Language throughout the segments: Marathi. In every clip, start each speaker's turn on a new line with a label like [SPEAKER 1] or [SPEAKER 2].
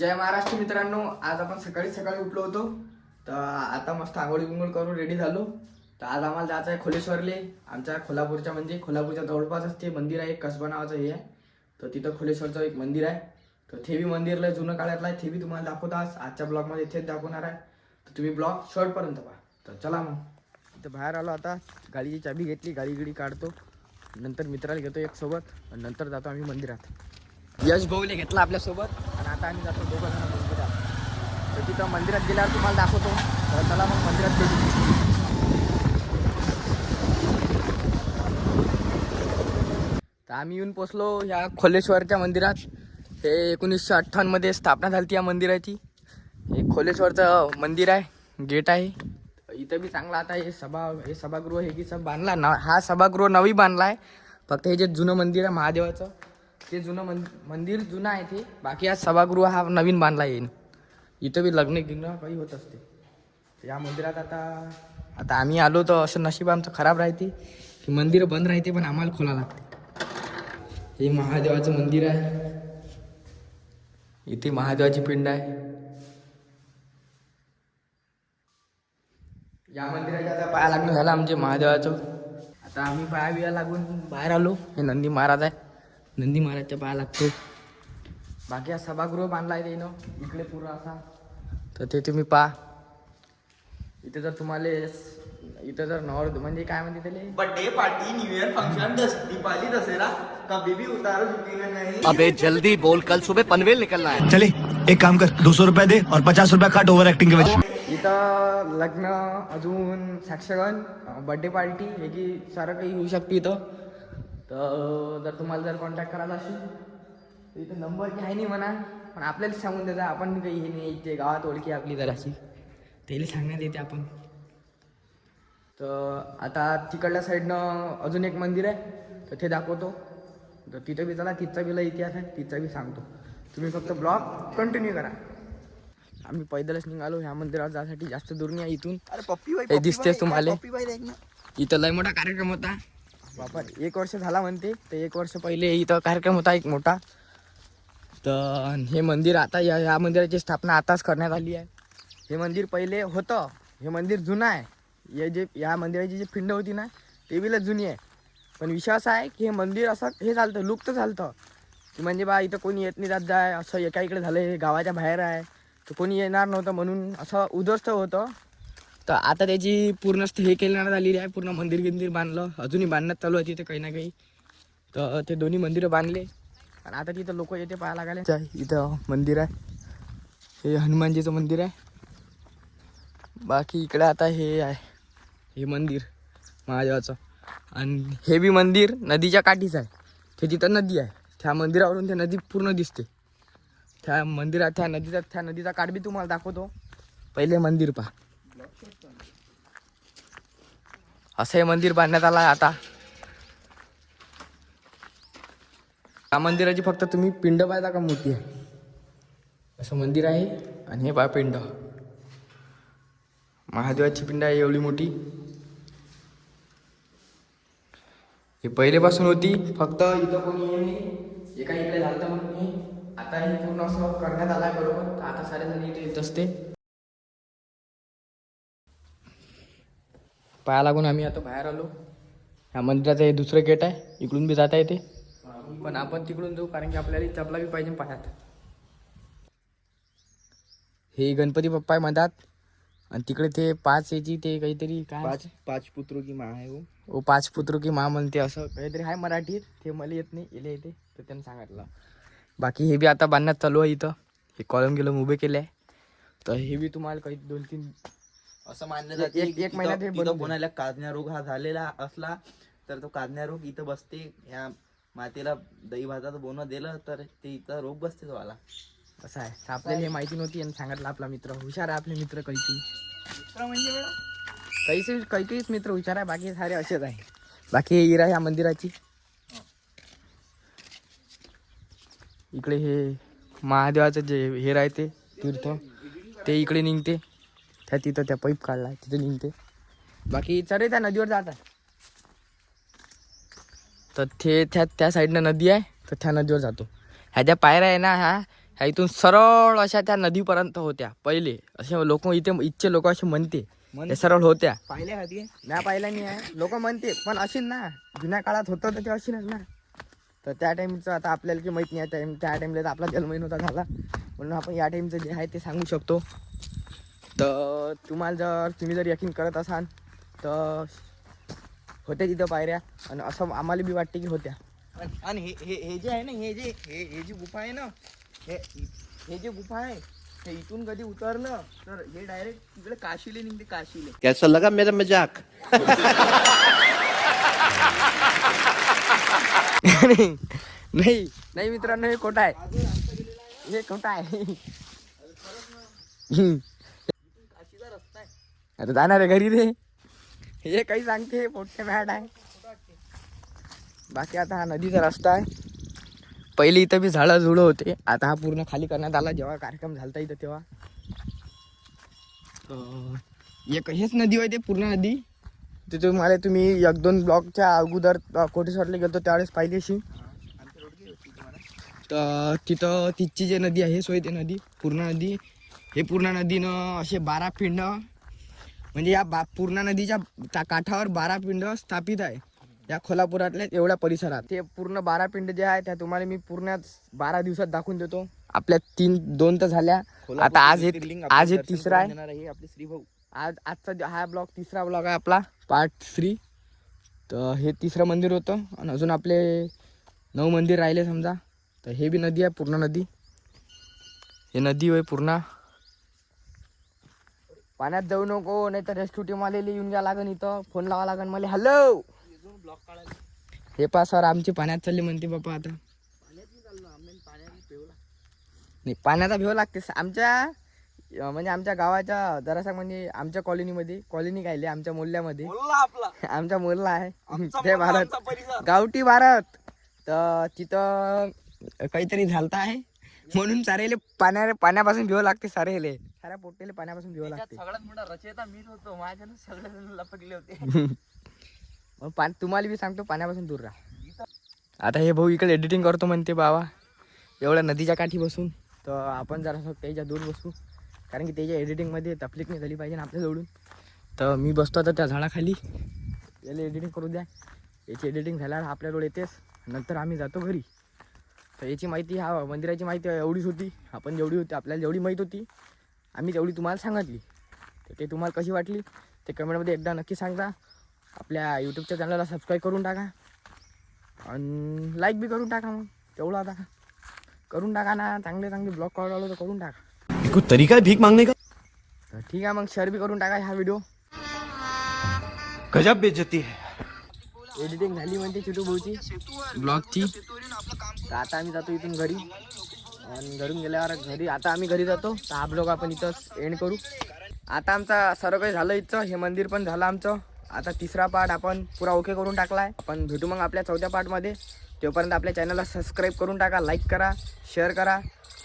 [SPEAKER 1] जय महाराष्ट्र मित्रांनो, आज आपण सकाळी उठलो होतो. तर आता मस्त आंघोळी बिंगोळ करून रेडी झालो. तर आज आम्हाला जायचं आहे खोलेश्वरले. आमच्या कोल्हापूरच्या कोल्हापूरच्या जवळपासच ते मंदिर आहे, कसबा नावाचं हे आहे. तर तिथं खोलेश्वरचं एक मंदिर आहे. तर ते बी मंदिरला जुनं काळातलं आहे, ते बी तुम्हाला दाखवतो आजच्या ब्लॉगमध्ये इथेच दाखवणार आहे. तर तुम्ही ब्लॉग शेवटपर्यंत पहा. तर चला मग. इथं बाहेर आलो, आता गाडीची चाबी घेतली, गाडी काढतो, नंतर मित्राला घेतो एक सोबत आणि नंतर जातो आम्ही मंदिरात. यश भाऊले घेतला आपल्यासोबत आणि आता आम्ही जातो दोघं जण मंदिरात. तर तिथं मंदिरात गेल्यावर तुम्हाला दाखवतो. तर चला मग मंदिरात गेलो. तर आम्ही येऊन पोचलो ह्या खोलेश्वरच्या मंदिरात. हे 1958 मध्ये स्थापना झाली या मंदिराची. हे खोलेश्वरचं मंदिर आहे, गेट आहे. इथं बी चांगला आता हे सभागृह हे की सब बांधला ना. हा सभागृह नवी बांधला आहे. फक्त हे जे जुनं मंदिर आहे महादेवाचं, ते जुनं मंदिर जुनं आहे ते. बाकी हा सभागृह हा नवीन बांधला येईल. इथं बी लग्न गिग्न काही होत असते. या मंदिरात आता आम्ही आलो तर असं नशीब आमचं खराब राहते की मंदिर बंद राहते, पण आम्हाला खोला लागते. हे महादेवाचं मंदिर आहे. इथे महादेवाची पिंड आहे. या मंदिराच्या आता पाया लागणं झालं आमचे महादेवाचं. आता आम्ही पाया लागून बाहेर आलो. हे नंदी महाराज आहे, नंदी महाराजच्या पाया लागतो. बाकी हा सभागृह बांधला आहे त्यानं इकडे पूर्ण असा. तर ते तुम्ही पहा. इथे जर तुम्हाला इथं जर म्हणजे काय म्हणते त्याला,
[SPEAKER 2] birthday party, new year function, Diwali, Dussehra कभी भी उतारो झुकेगा नहीं.
[SPEAKER 3] अबे जल्दी बोल, कल सुबह पनवेल निकलना है.
[SPEAKER 4] चले एक काम कर, 200 रुपए दे और 50 रुपए काट ओवर एक्टिंग के वजह.
[SPEAKER 1] इथं लग्न, अजून साक्षगण, बर्थडे पार्टी हे की सारं काही होऊ शकते इथं. तर जर तुम्हाला जर कॉन्टॅक्ट करायचा असेल तर इथं नंबर काही नाही म्हणा, पण आपल्याला सांगून द्यायचा. आपण काही हे नाही, इथे गावात ओळखी आपली जराशी त्याला सांगण्यात येते आपण. तर आता तिकडल्या साईडनं अजून एक मंदिर आहे, तर ते दाखवतो. तर तिथं बी चला, तिथचा बी लय इतिहास आहे, तिथचा बी सांगतो. तुम्ही फक्त ब्लॉग कंटिन्यू करा. आम्ही पैदलच निघालो ह्या मंदिरावर जाण्यासाठी. जास्त दूर नाही आहे इथून.
[SPEAKER 2] अरे पप्पी
[SPEAKER 1] हे दिसतेच तुम्हाला.
[SPEAKER 2] पप्पी बाई देख ना.
[SPEAKER 1] इथं लय मोठा कार्यक्रम होता बापा. 1 वर्ष झाला म्हणते. तर 1 वर्ष पहिले इथं कार्यक्रम होता एक मोठा. तर हे मंदिर आता या मंदिराची स्थापना आताच करण्यात आली आहे. हे मंदिर पहिले होतं, हे मंदिर जुनं आहे. या मंदिराची जी पिंड होती ना, ते बी लय जुनी आहे. पण विषय असा आहे की हे मंदिर असं हे झालं, लुप्त झालं की म्हणजे बा इथं कोणी येत नाही जात जाय, असं एका इकडे झालं. हे गावाच्या बाहेर आहे, तर कोणी येणार नव्हतं म्हणून असं उद्ध्वस्त होतं. तर आता त्याची पूर्ण हे केल्यानं झालेली आहे. पूर्ण मंदिर बांधलं, अजूनही बांधण्यात चालू आहे तिथे काही ना काही. तर ते दोन्ही मंदिरं बांधले आणि आता तिथं लोक येते पाहायला लागले. इथं मंदिर आहे, हे हनुमानजीचं मंदिर आहे. बाकी इकडे आता हे आहे, हे मंदिर महादेवाचं. आणि हे बी मंदिर नदीच्या काठीच आहे. ते तिथं नदी आहे, त्या मंदिरावरून ते नदी पूर्ण दिसते. त्या मंदिरात त्या नदीचा काठ बी तुम्हाला दाखवतो. पहिले मंदिर पहा. असं हे मंदिर बांधण्यात आलं आहे आता. या मंदिराची फक्त तुम्ही पिंड पाहिजा का मोठी आहे. असं मंदिर आहे आणि हे पहा पिंड. महादेवाची पिंड आहे एवढी मोठी. हे पहिलेपासून होती, फक्त इथं कोणी ये नाही, एका इकडे झालं म्हणून हे. आता हे पूर्ण असं करण्यात आलं आहे बरोबर. तर आता सारे जण इथे येत असते. पाया लागून आम्ही आता बाहेर आलो. ह्या मंदिराचं हे दुसरं गेट आहे, इकडून बी जाता येते. पण आपण तिकडून जाऊ, कारण की आपल्याला चपला बी पाहिजे पायात. हे गणपती बाप्पा आहे मधात. आणि तिकडे ते 5 याची ते काहीतरी काय,
[SPEAKER 2] पाच पुत्रों की माँ है वो.
[SPEAKER 1] 5 पुत्र की माँ म्हणते, असं काहीतरी आहे मराठीत. ते मला येत नाही, येले येते, तर त्यांनी सांगितलं. बाकी हे बी आता बांधण्यात चालू आहे. इथं हे कॉलम उभे केले आहे. तर हे बी तुम्हाला काही 2-3
[SPEAKER 2] असं मानलं जाते
[SPEAKER 1] एक महिन्यात हे
[SPEAKER 2] इथं कोणाला काजण्या रोग हा झालेला असला तर तो काजण्या रोग इथं बसते. या मातेला दही भाताचं बोनं दिलं तर ते इथं रोग बसते तुम्हाला.
[SPEAKER 1] असं आहे. तर आपल्याला हे माहिती नव्हती आणि सांगितलं आपला मित्र. हुशार आहे आपले मित्र. काहीच मित्र हुशार आहे, बाकी सारे असेच आहे. बाकी हे इरा ह्या मंदिराची. इकडे हे महादेवाचं जे हे राहते तीर्थ, ते इकडे निघते. तिथं त्या पाईप काढला तिथे निघते. बाकी चरे त्या नदीवर जात आहे. तर ते त्या साईडनं नदी आहे, तर त्या नदीवर जातो. ह्या ज्या पायऱ्या आहे ना, ह्या ह्या इथून सरळ अशा त्या नदीपर्यंत होत्या पहिले. असे लोक इथचे लोक असे म्हणते ते सरळ होत्या.
[SPEAKER 2] पाहिल्या का ते?
[SPEAKER 1] नाही पाहिला नाही आहे, लोक म्हणते पण असेल ना, जुन्या काळात होतं तर ते असेलच ना. तर त्या टाईमचं आता आपल्याला की माहीत नाही, त्या टाईमला तर आपला जन्मही नव्हता झाला, म्हणून आपण या टाईमचं जे आहे ते सांगू शकतो. तर तुम्ही जर यकीन करत असाल तर होत्या तिथं पायऱ्या, आणि असं आम्हाला बी वाटते की होत्या.
[SPEAKER 2] आणि हे जे आहे ना, हे जी गुफा आहे ना, हे जे गुफा आहे, हे इथून कधी उतरलं तर हे डायरेक्ट तिकडे काशीले निघते, काशीले.
[SPEAKER 3] कैसा लगा मेरा मजाक?
[SPEAKER 1] नाही नाही मित्रांनो, हे खोटं आहे, हे खोटं आहे.
[SPEAKER 2] काशीचा रस्ता आहे.
[SPEAKER 1] आता जाणार आहे घरी रे, हे काही सांगते मोठे मॅट आहे. बाकी आता हा नदीचा रस्ता आहे. पहिले इथं बी झाडं झुडं होते, आता हा पूर्ण खाली करण्यात आला जेव्हा कार्यक्रम झालता इथं तेव्हा. एक हेच नदी होते, पूर्ण नदी. ते तुम्ही 1-2 ब्लॉकच्या अगोदर कोटेश्वरला गेलो त्यावेळेस पाहिली अशी. तर तिथं तिची जी नदी आहे, सोय ते नदी पूर्ण नदी, हे पूर्ण नदीनं असे 12 पिंड, म्हणजे या पूर्ण नदीच्या काठावर 12 पिंड स्थापित आहे या कोल्हापुरातल्या एवढ्या परिसरात. ते पूर्ण 12 पिंड जे आहे त्या तुम्हाला मी पूर्ण 12 दिवसात दाखवून देतो. आपल्या 2 तर झाल्या, आता आज हे तिसरा आहे.
[SPEAKER 2] हे आपले श्रीभाऊ.
[SPEAKER 1] आजचा हा ब्लॉग तिसरा ब्लॉग आहे आपला, पार्ट 3. तर हे तिसरं मंदिर होतं, आणि अजून आपले 9 मंदिर राहिले समजा. तर हे बी नदी आहे, पूर्ण नदी. हे नदी होय पूर्ण. पाण्यात जाऊ नको, नाही तर रेस्क्यू टीम आलेली येऊन घ्या लागन, इथं फोन लावा लागन मला. हॅलो, हे पा सर आमची पाण्यात चालली म्हणते बापा. आता नाही, पाण्याचा भेव लागते आमच्या, म्हणजे आमच्या गावाच्या जरासा, म्हणजे आमच्या कॉलनी कायले आमच्या मोहल्ल्यामध्ये, आमच्या मोहल्ला आहे ते भारत, गावठी भारत. तर तिथं काहीतरी झालता आहे, म्हणून सारेले पाण्यापासून भेव लागते. साऱ्या पोटेले पाण्यापासून भेव लागते.
[SPEAKER 2] सगळ्यात मोठा रचयिता मीच होतो, माझ्यानं सगळे लपकले होते.
[SPEAKER 1] तुम्हाला बी सांगतो, पाण्यापासून दूर राहा. आता हे भाऊ इकडे एडिटिंग करतो म्हणते बाबा, एवढ्या नदीच्या काठी बसून. तर आपण जरा त्याच्या दूर बसू, कारण की त्याच्या एडिटिंगमध्ये तकलीफ नाही झाली पाहिजे ना आपल्या जवळून. तर मी बसतो आता त्या झाडाखाली, याला एडिटिंग करू द्या. याची एडिटिंग झाल्यावर आपल्याजवळ येतेच, नंतर आम्ही जातो घरी. तर याची माहिती, हा मंदिराची माहिती एवढीच होती. आपण जेवढी होती, आपल्याला जेवढी माहीत होती आम्ही तेवढी तुम्हाला सांगितली. तर ते तुम्हाला कशी वाटली ते कमेंटमध्ये एकदा नक्की सांगा. आपल्या यूट्यूबच्या चॅनलला सबस्क्राईब करून टाका, आणि लाईक बी करून टाका. मग तेवढं आता करून टाका ना, चांगले ब्लॉग काढलो तर करून टाका.
[SPEAKER 4] कुछ तरीका है भीख मांगने का?
[SPEAKER 1] तर ठीक आहे, मग शेअर बी करून टाका हा व्हिडिओ.
[SPEAKER 4] गजब बेइज्जती है.
[SPEAKER 1] एडिटिंग झाली म्हणते चिटू भाऊची ब्लॉगची. तर आता आम्ही जातो इथून घरी, आणि घरून गेल्यावर आता आम्ही घरी जातो. तर हा ब्लॉग आपण इथंच एंड करू. आता आमचा सर्व काही झालं इथं, हे मंदिर पण झालं आमचं. आता तिसरा पार्ट आपण पुरा ओके करून टाकला आहे. आपण भेटू मग आपल्या 4थ्या पार्टमध्ये. तोपर्यंत आपल्या चॅनलला सबस्क्राईब करून टाका, लाईक करा, शेअर करा,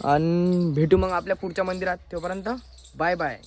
[SPEAKER 1] आणि भेटू मग आपल्या पुढच्या मंदिरात. तोपर्यंत बाय बाय.